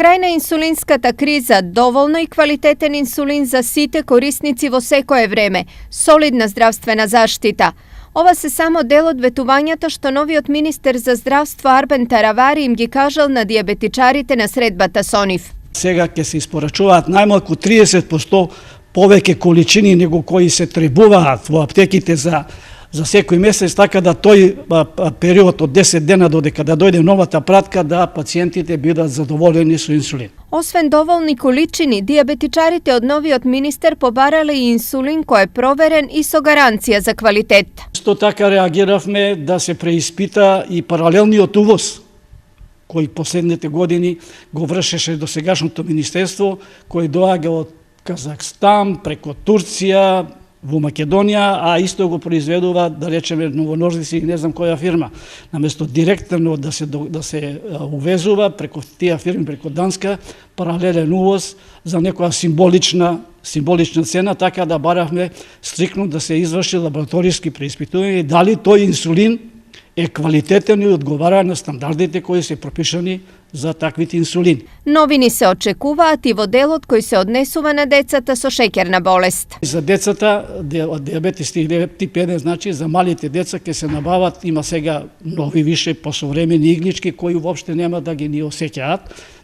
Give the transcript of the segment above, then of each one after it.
Скрајна инсулинската криза, доволно и квалитетен инсулин за сите корисници во секое време, солидна здравствена заштита. Ова се само дел од ветувањата што новиот министер за здравство Арбен Таравари им ги кажал на диабетичарите на средбата со нив. Сега ќе се испорачуваат најмалку 30% повеќе количини него кои се требуваат во аптеките за секој месец, така да тој период од 10 дена додека да дојде новата пратка, да пациентите бидат задоволени со инсулин. Освен доволни количини, диабетичарите од новиот министер побарале и инсулин кој е проверен и со гаранција за квалитет. Исто така реагиравме да се преиспита и паралелниот увоз, кој последните години го вршеше досегашното министерство, кој доаѓа од Казахстан, преко Турција, во Македонија, а исто го произведува, да речеме, Новоножици и не знам која фирма. Наместо директно да се увезува преко тие фирми, преко Данска, паралелен увоз за некоја символична цена, така да баравме стрикно да се изврши лабораториски преиспитување дали тој инсулин е квалитетен и одговара на стандардите кои се пропишани за таквите инсулини. Новини се очекуваат и во делот кој се однесува на децата со шеќерна болест. За децата, диабетес тип 1, значи за малите деца ќе се набават, има сега нови више посовремени иглички кои воопште нема да ги ни осеќаат.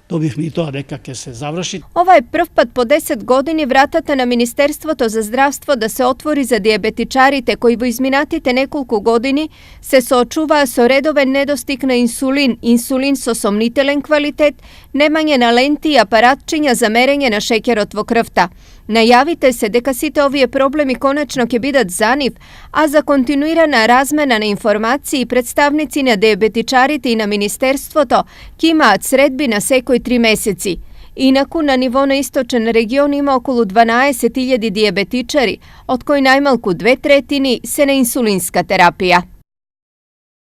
Добивме и тоа дека ќе се заврши. Ова е прв пат по 10 години вратата на Министерството за здравство да се отвори за диабетичарите кои во изминатите неколку години се соочуваа со редовен недостиг на инсулин со сомнителен квалитет, немање на ленти и апаратчиња за мерење на шеќерот во крвта. Најавите се дека сите овие проблеми конечно ќе бидат за нив, а за континуирана размена на информации представници на диабетичарите и на Министерството ќе имаат средби на секој 3 месеци. Инаку, на ниво на источен регион има околу 12.000 диабетичари, од кои најмалку 2/3 се на инсулинска терапија.